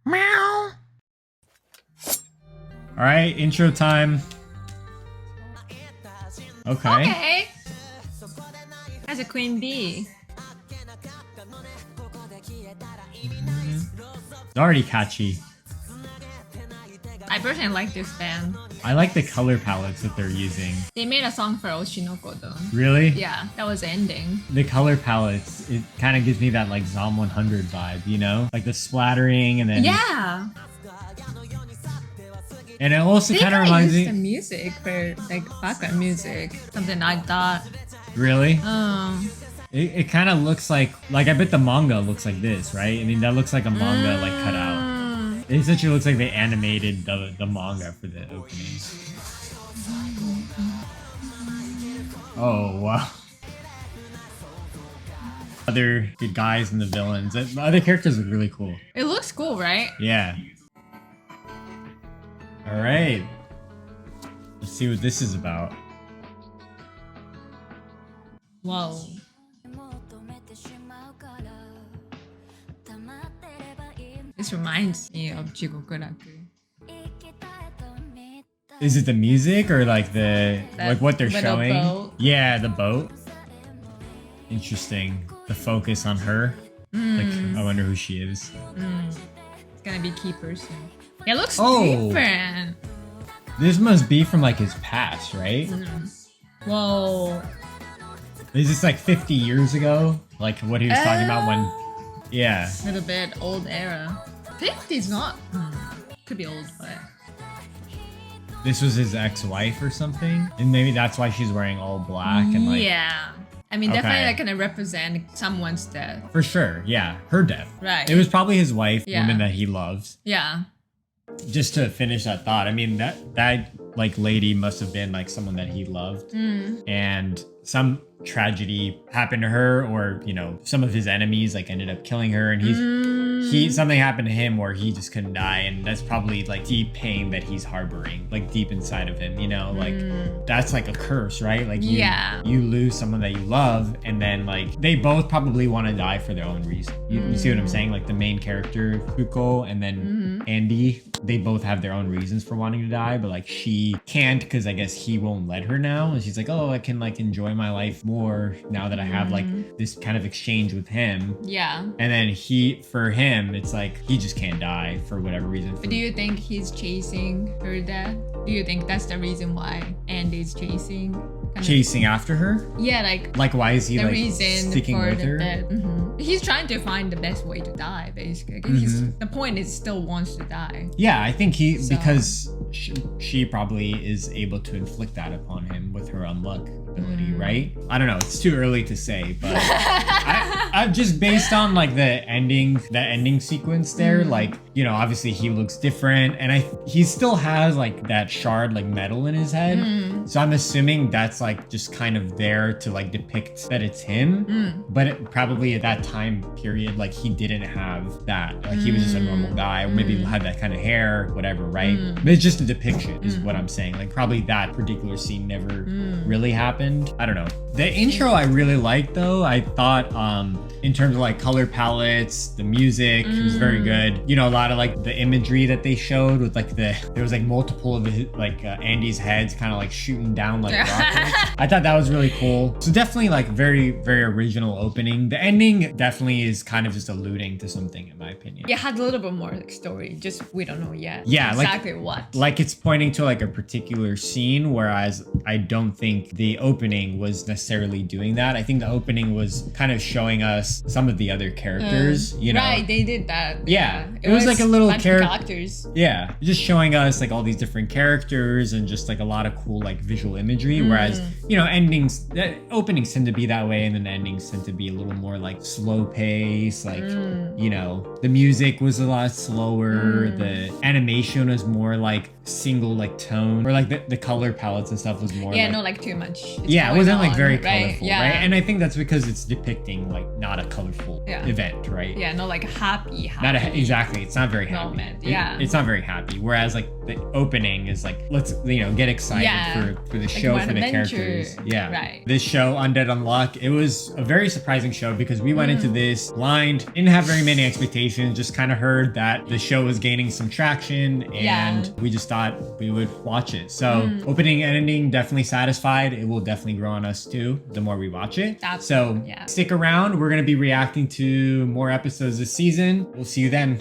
Meow. All right, intro time. Okay. Okay. That's a queen bee. It's already catchy. I personally like this band. I like the color palettes that they're using. They made a song for Oshinoko though. Really? Yeah, that was the ending. The color palettes, it kind of gives me that like Zom 100 vibe, you know? Like the splattering and then... Yeah. And it also They kind of kinda reminds use me... the music for like background music. Something like that. Really? It It kind of looks like I bet the manga looks like this, right? I mean, that looks like a manga like cut out. It essentially looks like they animated the manga for the opening. Oh, wow. Other good guys and the villains. The other characters look really cool. It looks cool, right? Yeah. Alright. Let's see what this is about. Whoa. This reminds me of Jigokuraku. Is it the music or like like what they're little showing? boat. Yeah, the boat. Interesting. The focus on her. Like, I wonder who she is. It's gonna be key person. It looks Oh. different. This must be from like his past, right? Whoa. Is this like 50 years ago? Like what he was talking about when... Yeah. Little bit old era. 50's not. Could be old, but. This was his ex-wife or something? And maybe that's why she's wearing all black and like... Yeah. I mean, definitely Okay. like gonna represent someone's death. For sure, yeah. Her death. Right. It was probably his wife, Yeah. woman that he loves. Yeah. Just to finish that thought, I mean, that like lady must have been like someone that he loved. And some tragedy happened to her, or, you know, some of his enemies like ended up killing her, and something happened to him where he just couldn't die, and that's probably like deep pain that he's harboring like deep inside of him, you know, like that's like a curse, right? Like you lose someone that you love, and then like they both probably want to die for their own reason. You see what I'm saying? Like the main character Fuko and then Andy, they both have their own reasons for wanting to die, but like she can't because I guess he won't let her now, and she's like, oh, I can like enjoy my life more now that I have like this kind of exchange with him. Yeah. And then for him, it's like he just can't die for whatever reason. But do you think he's chasing her death? Do you think that's the reason why Andy's chasing after her? Yeah, like why is he the like reason sticking for with the her? death. He's trying to find the best way to die, basically. The point is, still wants to die. Yeah, I think because she probably is able to inflict that upon him with her unluck ability, right? I don't know. It's too early to say, but I've just based on like the ending sequence there. Like, you know, obviously he looks different, and he still has like that shard like metal in his head. So I'm assuming that's like just kind of there to like depict that it's him. But probably at that time period, like he didn't have that. Like he was just a normal guy, or maybe had that kind of hair, whatever, right? But it's just a depiction is what I'm saying. Like probably that particular scene never really happened. I don't know. The intro I really liked though. I thought in terms of like color palettes, the music, it was very good. You know, a lot of like the imagery that they showed with like there was like multiple of his, like Andy's heads kind of like shooting down like rockets. I thought that was really cool. So definitely like very, very original opening. The ending definitely is kind of just alluding to something in my opinion. Yeah, had a little bit more like story, just we don't know yet. Yeah, exactly what. Like it's pointing to like a particular scene, whereas I don't think the opening was necessarily doing that. I think the opening was kind of showing us some of the other characters, you know. Right, they did that. Yeah. It was like a little characters. Yeah, just showing us like all these different characters and just like a lot of cool like visual imagery. Whereas, you know, openings tend to be that way, and then endings tend to be a little more like slow pace. Like, you know, the music was a lot slower. The animation was more like single like tone, or like the color palettes and stuff was more Yeah, like, not like too much. yeah, it wasn't like very right? colorful, Yeah. right? And I think that's because it's depicting like not a colorful Yeah. event, right? Yeah, not like happy. Not exactly. It's not very happy. Moment, yeah. It's not very happy. Whereas like the opening is like, let's get excited Yeah. for the Like show, more for the adventure. characters. Yeah. Right. This show, Undead Unluck, it was a very surprising show because we went Mm. into this blind, didn't have very many expectations, just kind of heard that the show was gaining some traction, and Yeah. we just thought we would watch it. So opening and ending definitely satisfied. It will definitely grow on us too the more we watch it. Absolutely, So yeah. stick around. We're going to be reacting to more episodes this season. We'll see you then.